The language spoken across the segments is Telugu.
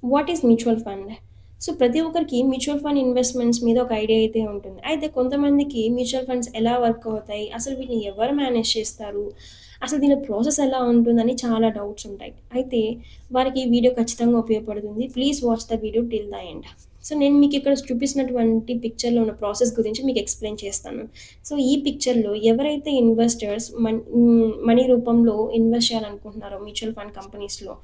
What is mutual fund? So, ప్రతి ఒక్కరికి మ్యూచువల్ ఫండ్ ఇన్వెస్ట్‌మెంట్స్ మీద ఒక ఐడియా అయితే ఉంటుంది. అయితే కొంతమందికి మ్యూచువల్ ఫండ్స్ ఎలా వర్క్ అవుతాయి? అసలు వీటిని ఎవరు మేనేజ్ చేస్తారు? అసలు దీని ప్రాసెస్ ఎలా ఉంటుందని చాలా డౌట్స్ ఉంటాయి. అయితే వారికి ఈ వీడియో ఖచ్చితంగా ఉపయోగపడుతుంది. Please watch the video till the end. So, నేను మీకిక్కడ చూపిస్తున్నటువంటి పిక్చర్‌లో ఉన్న ప్రాసెస్ గురించి మీకు ఎక్స్‌ప్లెయిన్ చేస్తాను. సో, ఈ పిక్చర్‌లో ఎవరైతే ఇన్వెస్టర్స్ మనీ రూపంలో ఇన్వెస్ట్ చేయాలనుకుంటున్నారో మ్యూచువల్ ఫండ్ కంపెనీస్‌లో,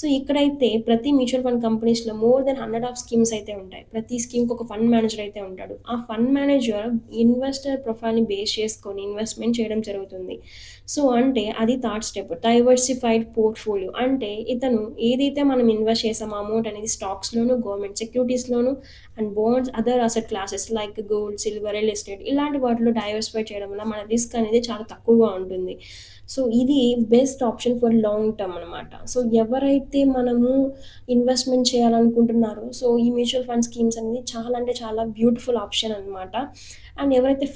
సో, ఇక్కడైతే ప్రతి మ్యూచువల్ ఫండ్ కంపెనీస్‌లో మోర్ దెన్ 100 ఆఫ్ స్కీమ్స్ అయితే ఉంటాయి. ప్రతి స్కీమ్‌కి ఒక ఫండ్ మేనేజర్ అయితే ఉంటాడు. ఆ ఫండ్ మేనేజర్ ఇన్వెస్టర్ ప్రొఫైల్‌ని బేస్ చేసుకొని ఇన్వెస్ట్‌మెంట్ చేయడం జరుగుతుంది. సో, అంటే అది థర్డ్ స్టెప్. డైవర్సిఫైడ్ పోర్ట్‌ఫోలియో అంటే ఇతను ఏదైతే మనం ఇన్వెస్ట్ చేసామో అమౌంట్ అనేది స్టాక్స్‌లోను, గవర్నమెంట్ సెక్యూరిటీస్‌లోను and bonds, other asset classes like gold, silver, real estate ఇలాంటి వాటిలో డైవర్సిఫై చేయడం వల్ల మన రిస్క్ అనేది చాలా తక్కువగా ఉంటుంది. సో, ఇది best option for long term అనమాట. సో, ఎవరైతే మనము ఇన్వెస్ట్‌మెంట్ చేయాలనుకుంటున్నారో, సో, ఈ మ్యూచువల్ ఫండ్ స్కీమ్స్ అనేది చాలా అంటే చాలా బ్యూటిఫుల్ ఆప్షన్ అనమాట. అండ్ ఎవరైతే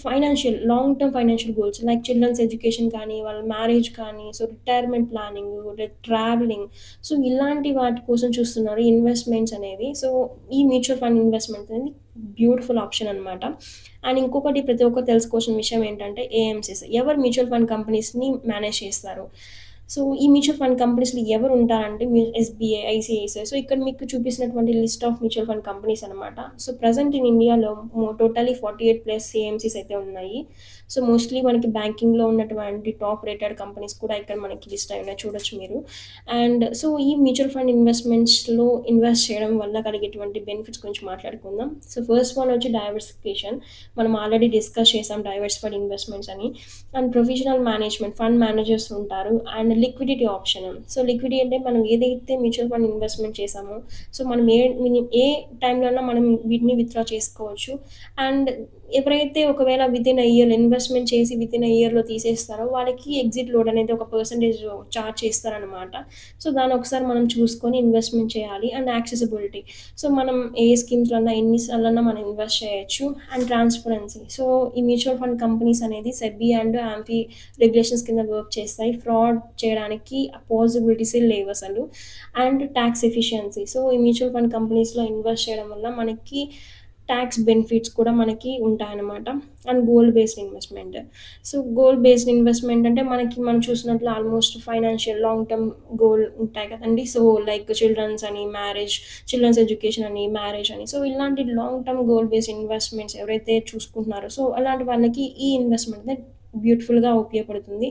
long term financial goals like children's education కానీ, వాళ్ళ మ్యారేజ్ కానీ, so, retirement planning, travelling, so, ఇలాంటి వాటి కోసం చూస్తున్నారు ఇన్వెస్ట్‌మెంట్స్ అనేది. సో, ఈ మ్యూచువల్ ఫండ్ ఇన్వెస్ట్‌మెంట్ అనేది బ్యూటిఫుల్ ఆప్షన్ అనమాట. అండ్ ఇంకొకటి ప్రతి ఒక్కరు తెలుసుకోవాల్సిన విషయం ఏంటంటే ఏఎంసీస్. ఎవరు మ్యూచువల్ ఫండ్ కంపెనీస్‌ని మేనేజ్ చేస్తారు? సో, ఈ మ్యూచువల్ ఫండ్ కంపెనీస్‌లో ఎవరుంటారంటే ఎస్‌బీఐ, ఐసీఐసీఐ. సో, ఇక్కడ మీకు చూపిస్తున్నటువంటి list of mutual fund companies అనమాట. సో, ప్రెజెంట్ ఇన్ ఇండియాలో టోటల్లీ 48 ప్లస్ ఏఎంసీస్ అయితే ఉన్నాయి. సో, మోస్ట్‌లీ మనకి బ్యాంకింగ్‌లో ఉన్నటువంటి టాప్ రేటెడ్ కంపెనీస్ కూడా ఇక్కడ మనకి లిస్ట్ అయి ఉన్నాయి చూడొచ్చు మీరు. అండ్ సో, ఈ మ్యూచువల్ ఫండ్ ఇన్వెస్ట్‌మెంట్స్‌లో ఇన్వెస్ట్ చేయడం వల్ల కలిగేటువంటి బెనిఫిట్స్ గురించి మాట్లాడుకుందాం. సో, ఫస్ట్ వన్ వచ్చి డైవర్సిఫికేషన్. మనం ఆల్రెడీ డిస్కస్ చేసాం డైవర్సిఫైడ్ ఇన్వెస్ట్‌మెంట్స్ అని. And provisional management fund managers ఉంటారు. And liquidity option. So, liquidity అంటే మనం ఏదైతే మ్యూచువల్ ఫండ్ ఇన్వెస్ట్‌మెంట్ చేసామో, సో, మనం ఏ టైంలో అన్నా మనం వీటిని విత్‌డ్రా చేసుకోవచ్చు. అండ్ ఎవరైతే ఒకవేళ వితిన్ ఎ ఇయర్ ఇన్వెస్ట్‌మెంట్ చేసి వితిన్ ఎ ఇయర్‌లో తీసేస్తారో వాళ్ళకి ఎగ్జిట్ లోడ్ అనేది ఒక పర్సెంటేజ్ చార్జ్ చేస్తారనమాట. సో, దాన్ని ఒకసారి మనం చూసుకొని ఇన్వెస్ట్‌మెంట్ చేయాలి. And accessibility. సో, మనం ఏ స్కీమ్స్‌లో అన్నా ఎన్ని సార్లన్నా మనం ఇన్వెస్ట్ చేయొచ్చు. And transparency. సో, ఈ మ్యూచువల్ ఫండ్ కంపెనీస్ అనేది సెబీ అండ్ ఆంఫీ రెగ్యులేషన్స్ కింద వర్క్ చేస్తాయి. ఫ్రాడ్ చేయడానికి పాసిబిలిటీసే లేవసలు. And tax efficiency. సో, ఈ మ్యూచువల్ ఫండ్ కంపెనీస్‌లో ఇన్వెస్ట్ చేయడం వల్ల మనకి టాక్స్ బెనిఫిట్స్ కూడా మనకి ఉంటాయన్నమాట. And goal based investment. So, goal based investment అంటే మనం చూసినట్లు almost financial long term goal ఉంటాయి కదండీ! సో, లైక్ చిల్డ్రన్స్ ఎడ్యుకేషన్ అని, మ్యారేజ్ అని. సో, ఇలాంటి long term goal based investments ఎవరైతే చూసుకుంటున్నారో సో, అలాంటి వాళ్ళకి ఈ ఇన్వెస్ట్‌మెంట్ అనేది బ్యూటిఫుల్‌గా ఉపయోగపడుతుంది.